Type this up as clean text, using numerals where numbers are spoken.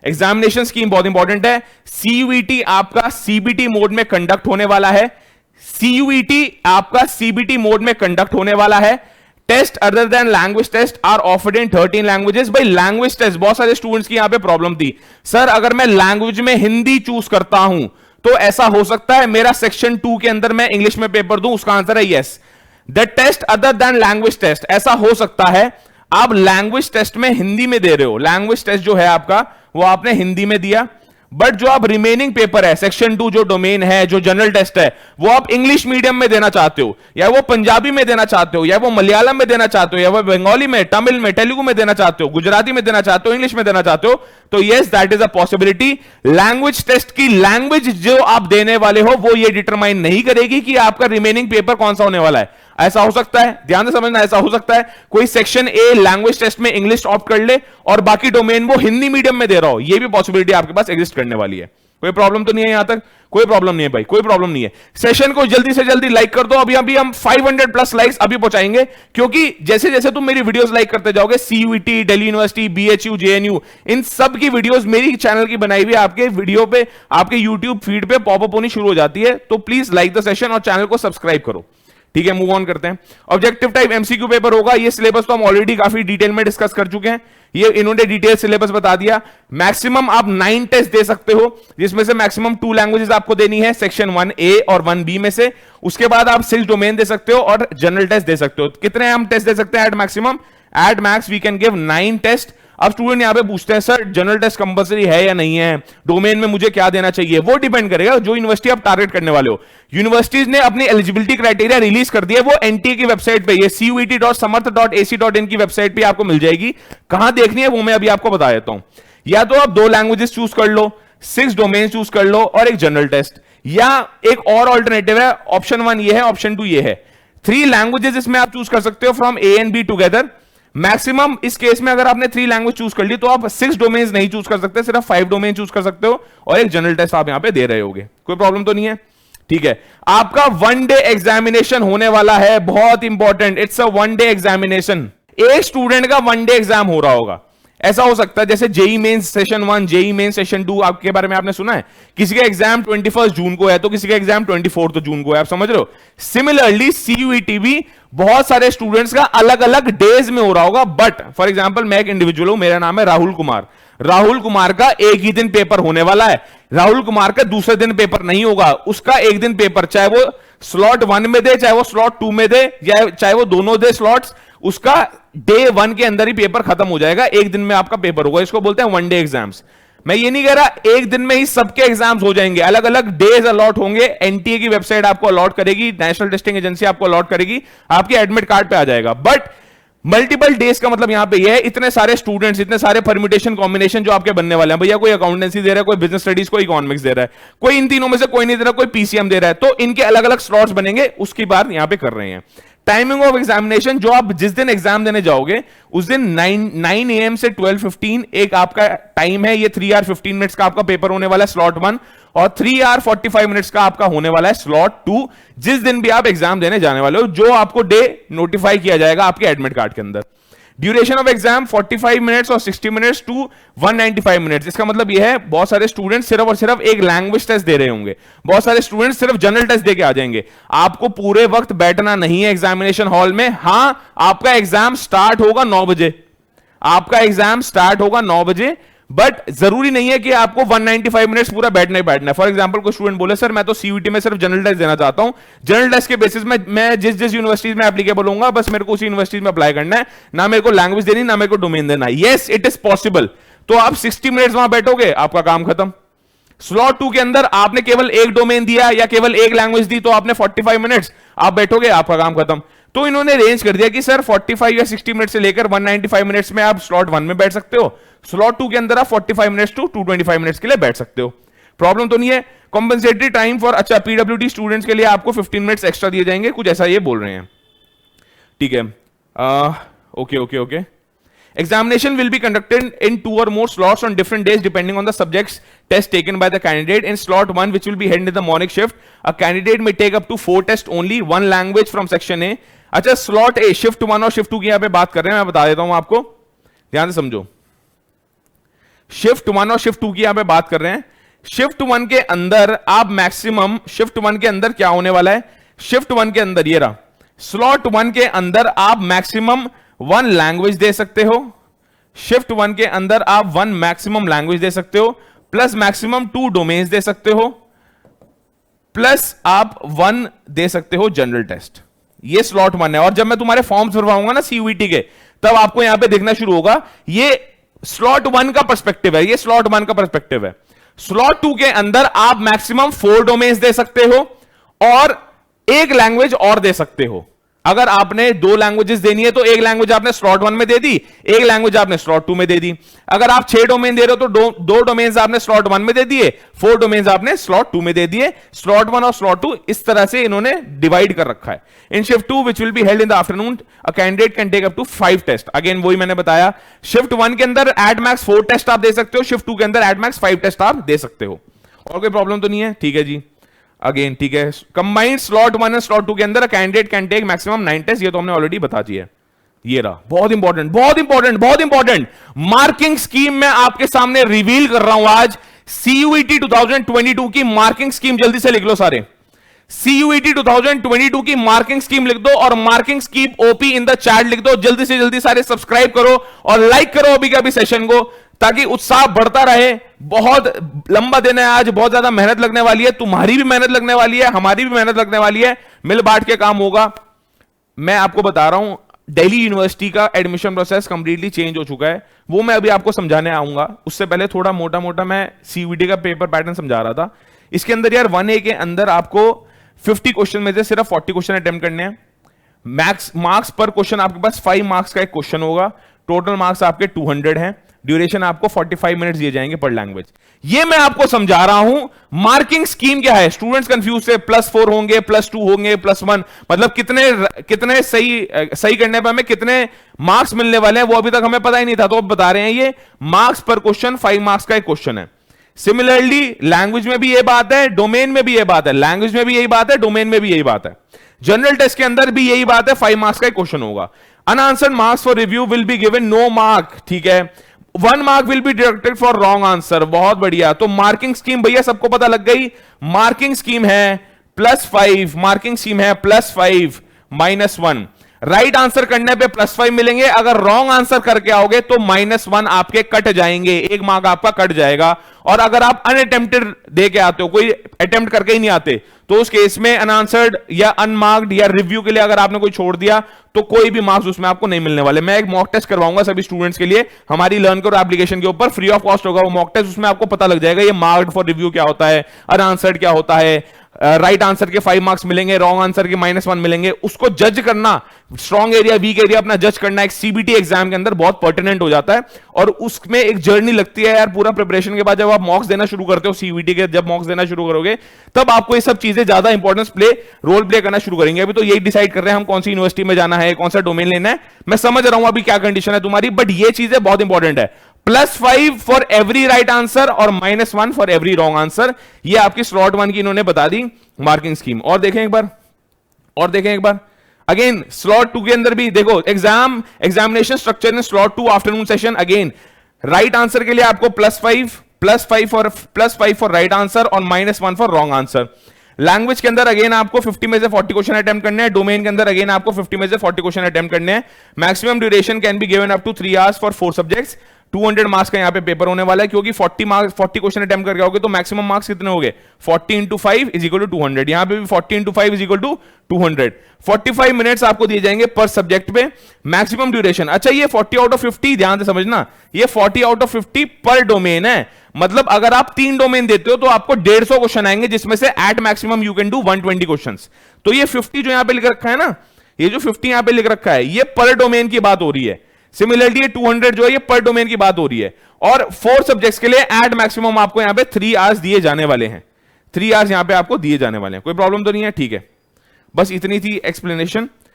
Examination scheme बहुत important है। CUET आपका सीबीटी मोड में कंडक्ट होने वाला है। सीयूईटी आपका सीबीटी मोड में कंडक्ट होने वाला है। Test other than language test are offered in 13 languages. भाई लैंग्वेज टेस्ट बहुत सारे स्टूडेंट्स की यहां पे प्रॉब्लम थी, सर अगर मैं लैंग्वेज में हिंदी चूज करता हूं तो ऐसा हो सकता है मेरा सेक्शन 2 के अंदर मैं इंग्लिश में पेपर दूं? उसका आंसर है yes. The test other than language test, ऐसा हो सकता है आप लैंग्वेज टेस्ट में हिंदी में दे रहे हो, लैंग्वेज टेस्ट जो है आपका वो आपने हिंदी में दिया, बट जो आप रिमेनिंग पेपर है सेक्शन 2 जो डोमेन है, जो जनरल टेस्ट है, वो आप इंग्लिश मीडियम में देना चाहते हो, या वो पंजाबी में देना चाहते हो, या वो मलयालम में देना चाहते हो, या वो बंगाली में, तमिल में, तेलुगु में देना चाहते हो, गुजराती में देना चाहते हो, इंग्लिश में देना चाहते हो, तो yes that is a possibility. Language test की लैंग्वेज जो आप देने वाले हो वो ये डिटरमाइन नहीं करेगी कि आपका रिमेनिंग पेपर कौन सा होने वाला है। ऐसा हो सकता है, ध्यान से समझना, ऐसा हो सकता है कोई सेक्शन ए लैंग्वेज टेस्ट में इंग्लिश ऑप्ट कर ले और बाकी डोमेन वो हिंदी मीडियम में दे रहा हो, ये भी पॉसिबिलिटी आपके पास एग्जिस्ट करने वाली है। कोई प्रॉब्लम तो नहीं है यहां तक? कोई प्रॉब्लम नहीं है भाई, कोई प्रॉब्लम नहीं है। सेशन को जल्दी से जल्दी लाइक कर दो, अभी हम 500 प्लस लाइक्स अभी पहुंचाएंगे, क्योंकि जैसे जैसे तुम मेरी वीडियोस लाइक करते जाओगे, CUET, Delhi University, BHU, JNU, इन सब की वीडियोस मेरी चैनल की बनाई हुई आपके वीडियो पे, आपके यूट्यूब फीड पे पॉपअप होनी शुरू हो जाती है। तो प्लीज लाइक द सेशन और चैनल को सब्सक्राइब करो। ठीक है, मूव ऑन करते हैं। ऑब्जेक्टिव टाइप एमसीक्यू पेपर होगा। ये सिलेबस तो हम ऑलरेडी काफी डिटेल में डिस्कस कर चुके हैं, ये इन्होंने डिटेल सिलेबस बता दिया। मैक्सिमम आप 9 टेस्ट दे सकते हो, जिसमें से मैक्सिमम 2 लैंग्वेजेस आपको देनी है सेक्शन 1A और 1B में से। उसके बाद आप 6 डोमेन दे सकते हो और जनरल टेस्ट दे सकते हो। कितने हम टेस्ट दे सकते हैं at maximum? At max we can give 9 test. अब स्टूडेंट यहां पे पूछते हैं सर जनरल टेस्ट कंपलसरी है या नहीं है, डोमेन में मुझे क्या देना चाहिए? वो डिपेंड करेगा जो यूनिवर्सिटी आप टारगेट करने वाले हो। यूनिवर्सिटीज ने अपनी एलिजिबिलिटी क्राइटेरिया रिलीज कर दिया, वो एनटीए की वेबसाइट पे, ये cuet.samarth.ac.in की वेबसाइट पे आपको मिल जाएगी। कहां देखनी है वो मैं अभी आपको बता देता हूं। या तो आप 2 लैंग्वेजेस चूज कर लो, 6 डोमेन चूज कर लो और एक जनरल टेस्ट, या एक और ऑल्टरनेटिव है, ऑप्शन 1 ये है, ऑप्शन 2 ये है। 3 लैंग्वेजेस इसमें आप चूज कर सकते हो from A and be together. Maximum इस केस में अगर आपने 3 लैंग्वेज चूज कर ली तो आप 6 डोमेन्स नहीं चूज कर सकते, सिर्फ 5 डोमेन चूज कर सकते हो और एक जनरल टेस्ट आप यहां पे दे रहे होगे। कोई प्रॉब्लम तो नहीं है? ठीक है, आपका 1 डे एग्जामिनेशन होने वाला है, बहुत important, it's a 1 day examination. एक स्टूडेंट का 1 डे एग्जाम हो रहा होगा। ऐसा हो सकता है जैसे JEE Mains session 1, JEE Mains session 2 आपके बारे में आपने सुना है, किसी का एग्जाम 21 जून को है तो किसी का एग्जाम 24 जून को है, आप समझ रहे हो। सिमिलरली सीयूईटी भी बहुत सारे स्टूडेंट्स का अलग अलग डेज में हो रहा होगा, बट फॉर एग्जांपल मैं एक इंडिविजुअल हूं, मेरा नाम है राहुल कुमार। राहुल कुमार का एक ही दिन पेपर होने वाला है, राहुल कुमार का दूसरे दिन पेपर नहीं होगा, उसका एक दिन पेपर, चाहे वो स्लॉट 1 में दे, चाहे वो स्लॉट 2 में दे, या चाहे वो दोनों दे स्लॉट्स, उसका डे 1 के अंदर ही पेपर खत्म हो जाएगा, एक दिन में आपका पेपर होगा। इसको बोलते हैं 1 डे एग्जाम्स। मैं ये नहीं कह रहा एक दिन में ही सबके एग्जाम्स हो जाएंगे, अलग अलग डेज अलॉट होंगे। एनटीए की वेबसाइट आपको अलॉट करेगी, नेशनल टेस्टिंग एजेंसी आपको अलॉट करेगी, आपके एडमिट कार्ड पे आ जाएगा। बट मल्टीपल डेज का मतलब यहां पे यह है इतने सारे स्टूडेंट्स, इतने सारे परम्यूटेशन कॉम्बिनेशन जो आपके बनने वाले हैं। भैया कोई अकाउंटेंसी दे रहा है, कोई बिजनेस स्टडीज, कोई इकोनॉमिक्स दे रहा है, कोई इन तीनों में से कोई नहीं दे रहा, कोई पीसीएम दे रहा है, तो इनके अलग अलग स्लॉट्स बनेंगे, उसकी बात यहां पे कर रहे हैं। टाइमिंग ऑफ एग्जामिनेशन, जो आप जिस दिन एग्जाम देने जाओगे उस दिन 9 AM से 12:15 एक आपका टाइम है। ये 3 hour 15 minutes का आपका पेपर होने वाला है स्लॉट 1, और 3 hour 45 minutes का आपका होने वाला है स्लॉट 2, जिस दिन भी आप एग्जाम देने जाने वाले हो, जो आपको डे नोटिफाई किया जाएगा आपके एडमिट कार्ड के अंदर। ड्यूरेशन ऑफ एग्जाम 45 मिनट्स और 60 मिनट्स टू 195 मिनट्स। इसका मतलब यह है बहुत सारे स्टूडेंट सिर्फ और सिर्फ एक लैंग्वेज टेस्ट दे रहे होंगे, बहुत सारे स्टूडेंट सिर्फ जनरल टेस्ट देके आ जाएंगे। आपको पूरे वक्त बैठना नहीं है एग्जामिनेशन हॉल में। हां, आपका एग्जाम स्टार्ट होगा 9 बजे, आपका एग्जाम स्टार्ट होगा 9 बजे, बट जरूरी नहीं है कि आपको 195 मिनट्स पूरा बैठना ही बैठना है। फॉर एग्जांपल कोई स्टूडेंट बोले सर मैं तो सीयूईटी में सिर्फ जनरल टेस्ट देना चाहता हूं, जनरल टेस्ट के बेसिस में मैं जिस जिस यूनिवर्सिटीज में एप्लीकेबल होऊंगा बस मेरे को उसी यूनिवर्सिटीज में अप्लाई करना है, ना मेरे को लैंग्वेज देनी, ना मेरे को डोमेन देना है। Yes, it is possible. तो आप 60 मिनट्स वहां बैठोगे, आपका काम खत्म। स्लॉट 2 के अंदर आपने केवल एक डोमेन दिया या केवल एक लैंग्वेज दी, तो आपने 45 मिनट्स आप बैठोगे, आपका काम खत्म। तो इन्होंने रेंज कर दिया कि सर 45 या 60 मिनट से लेकर 195 मिनट्स में आप स्लॉट 1 में बैठ सकते हो, स्लॉट 2 के अंदर आप 45 मिनट्स टू 225 मिनट्स के लिए बैठ सकते हो। प्रॉब्लम तो नहीं है। कॉम्पेंसेटरी टाइम फॉर, अच्छा पीडब्ल्यूडी स्टूडेंट्स के लिए आपको 15 मिनट्स एक्स्ट्रा दिए जाएंगे, कुछ ऐसा ये बोल रहे हैं। ठीक है, okay. Examination will be conducted in 2 or more slots on different days depending on the subjects test taken by the candidate. In slot 1, which will be held in the morning shift, a candidate may take up to 4 tests only, 1 language from section A. अच्छा, slot A, shift 1 और shift 2 की यहां पे बात कर रहे हैं, मैं बता देता हूं आपको, ध्यान से समझो। शिफ्ट 1 और शिफ्ट 2 की यहां पे बात कर रहे हैं। शिफ्ट 1 के अंदर आप मैक्सिमम, शिफ्ट 1 के अंदर क्या होने वाला है, शिफ्ट 1 के अंदर ये रहा, स्लॉट 1 के अंदर आप मैक्सिमम 1 लैंग्वेज दे सकते हो। शिफ्ट 1 के अंदर आप 1 मैक्सिमम लैंग्वेज दे सकते हो, प्लस मैक्सिमम 2 डोमेन्स दे सकते हो, प्लस आप 1 दे सकते हो जनरल टेस्ट। ये स्लॉट 1 है। और जब मैं तुम्हारे फॉर्म्स भरवाऊंगा ना सीयूईटी के, तब आपको यहां पे देखना शुरू होगा, ये स्लॉट 1 का पर्सपेक्टिव है, ये स्लॉट 1 का पर्सपेक्टिव है। स्लॉट 2 के अंदर आप मैक्सिमम 4 डोमेन्स दे सकते हो और 1 लैंग्वेज और दे सकते हो। अगर आपने 2 लैंग्वेजेस देनी है तो 1 लैंग्वेज आपने स्लॉट 1 में दे दी, 1 लैंग्वेज आपने स्लॉट 2 में दे दी। अगर आप 6 डोमेन दे रहे हो तो 2 डोमेन्स आपने स्लॉट 1 में दे दिए, 4 डोमेन्स आपने स्लॉट 2 में दे दिए। स्लॉट 1 और स्लॉट 2 इस तरह से इन्होंने डिवाइड कर रखा है। In shift 2 which will be held in the afternoon, a candidate can take up to 5 test. Again वही मैंने बताया, शिफ्ट 1 के अंदर एट मैक्स 4 टेस्ट आप दे सकते हो, शिफ्ट 2 के अंदर एट मैक्स 5 टेस्ट आप दे सकते हो। और कोई प्रॉब्लम तो नहीं है? ठीक है जी। अगेन ठीक है, कंबाइंड स्लॉट 1 एंड स्लॉट 2 के अंदर candidate can take maximum 9 test. ये तो हमने ऑलरेडी बता दिया। ये रहा, बहुत इंपॉर्टेंट, बहुत इंपॉर्टेंट, बहुत इंपॉर्टेंट मार्किंग स्कीम मैं आपके सामने रिवील कर रहा हूं आज। सीयूईटी 2022 की मार्किंग स्कीम जल्दी से लिख लो सारे। सीयूईटी 2022 की मार्किंग स्कीम लिख दो और marking scheme OP in the chat लिख दो। जल्दी से जल्दी सारे सब्सक्राइब करो और लाइक करो अभी के अभी सेशन को, ताकि उत्साह बढ़ता रहे। बहुत लंबा दिन है आज, बहुत ज्यादा मेहनत लगने वाली है, तुम्हारी भी मेहनत लगने वाली है, हमारी भी मेहनत लगने वाली है, मिल बांट के काम होगा। मैं आपको बता रहा हूं, दिल्ली यूनिवर्सिटी का एडमिशन प्रोसेस कंप्लीटली चेंज हो चुका है। वो मैं अभी आपको समझाने आऊंगा। उससे पहले थोड़ा मोटा मोटा मैं सीयूईटी का पेपर पैटर्न समझा रहा था। इसके अंदर यार 1A के अंदर आपको 50 क्वेश्चन में से सिर्फ 40 क्वेश्चन अटेम्प्ट करने हैं। मैक्स मार्क्स पर क्वेश्चन आपके पास 5 मार्क्स का एक क्वेश्चन होगा। टोटल मार्क्स आपके 200 हैं। ड्यूरेशन आपको 45 मिनट्स दिए जाएंगे पर लैंग्वेज। ये मैं आपको समझा रहा हूं मार्किंग स्कीम क्या है। स्टूडेंट्स कंफ्यूज है, +4 होंगे, +2 होंगे, +1, मतलब कितने सही करने पर हमें कितने मार्क्स मिलने वाले हैं वो अभी तक हमें पता ही नहीं था। तो अब बता रहे हैं, ये मार्क्स पर क्वेश्चन 5 मार्क्स का एक क्वेश्चन है। सिमिलरली लैंग्वेज में भी ये बात है, डोमेन में भी ये बात है। लैंग्वेज में भी यही बात है, डोमेन में भी यही बात है। जनरल टेस्ट के अंदर भी यही बात है, 5 मार्क्स का एक क्वेश्चन होगा। Unanswered marks for review will be given no mark, ठीक है। 1 mark will be deducted for wrong answer. बहुत बढ़िया। तो मार्किंग स्कीम भैया सबको पता लग गई। मार्किंग स्कीम है +5, मार्किंग स्कीम है +5 -1। राइट आंसर करने पे +5 मिलेंगे, अगर रॉन्ग आंसर करके आओगे तो -1 आपके कट जाएंगे, 1 मार्क आपका कट जाएगा। और अगर आप अनअटेम्प्टेड दे के आते हो, कोई अटेम्प्ट करके ही नहीं आते, तो उस केस में अनआंसर्ड या अनमार्क्ड या रिव्यू के लिए अगर आपने कोई छोड़ दिया तो कोई भी मार्क्स उसमें आपको नहीं मिलने वाले। मैं एक मॉक टेस्ट करवाऊंगा सभी स्टूडेंट्स के लिए, हमारी लर्न करो एप्लीकेशन के ऊपर, फ्री ऑफ कॉस्ट होगा वो मॉक टेस्ट। उसमें आपको पता लग जाएगा ये मार्क्ड फॉर रिव्यू क्या होता है, अनआंसर्ड क्या होता है, राइट आंसर के 5 मार्क्स मिलेंगे, रॉन्ग आंसर के -1 मिलेंगे। उसको जज करना, स्ट्रॉन्ग एरिया वीक एरिया अपना जज करना एक सीबीटी एग्जाम के अंदर बहुत पर्टिनेंट हो जाता है। और उसमें एक जर्नी लगती है यार। पूरा प्रिपरेशन के बाद जब आप मॉक्स देना शुरू करते हो सीबीटी के, जब मॉक्स देना शुरू करोगे तब आपको ये सब चीजें ज्यादा इंपॉर्टेंस रोल प्ले करना शुरू करेंगे। अभी तो यही डिसाइड कर रहे हैं हम कौन सी यूनिवर्सिटी में जाना है, कौन सा डोमेन लेना है। मैं समझ रहा हूं अभी क्या कंडीशन है तुम्हारी, बट ये चीजें बहुत इंपॉर्टेंट है। +5 फॉर एवरी राइट आंसर और -1 फॉर एवरी रॉन्ग आंसर। ये आपकी स्लॉट 1 की इन्होंने बता दी मार्किंग स्कीम। और देखें एक बार, अगेन स्लॉट 2 के अंदर भी देखो, examination structure in slot 2 afternoon session. Again right answer के लिए आपको +5 फॉर राइट आंसर और -1 फॉर रॉन्ग आंसर। लैंग्वेज के अंदर अगेन आपको 50 में से 40 क्वेश्चन अटेम्प्ट करने हैं। डोमेन के अंदर अगेन आपको 50 में से 40 क्वेश्चन अटेम्प्ट करने हैं। Maximum duration can be given up to 3 hours for 4 subjects. 200 marks का यहां पे पेपर होने वाला है, क्योंकि 40 क्वेश्चन अटेम्प्ट करके आओगे तो मैक्सिमम मार्क्स कितने हो गए, 40 × 5 = 200। यहां पे भी 40 × 5 = 200। 45 मिनट्स आपको दिए जाएंगे पर सब्जेक्ट पे। मैक्सिमम ड्यूरेशन, अच्छा ये 40 आउट ऑफ 50, ध्यान से समझना, ये 40 आउट ऑफ 50 पर डोमेन है। मतलब अगर आप 3 डोमेन देते हो तो आपको 150 क्वेश्चन आएंगे, जिसमें से at maximum you can do 120 questions. तो ये 50 जो यहां पे लिख रखा है ना, ये जो 50 यहां पे लिख रखा है, ये पर डोमेन की बात हो रही है। सिमिलरली ये 200 जो है ये पर डोमेन की बात हो रही है। और 4 सब्जेक्ट्स के लिए एट मैक्सिमम आपको यहां पे 3 आवर्स दिए जाने वाले हैं। 3 आवर्स यहां पे आपको दिए जाने वाले हैं। कोई प्रॉब्लम तो नहीं है? ठीक है, बस इतनी थी एक्सप्लेनेशन।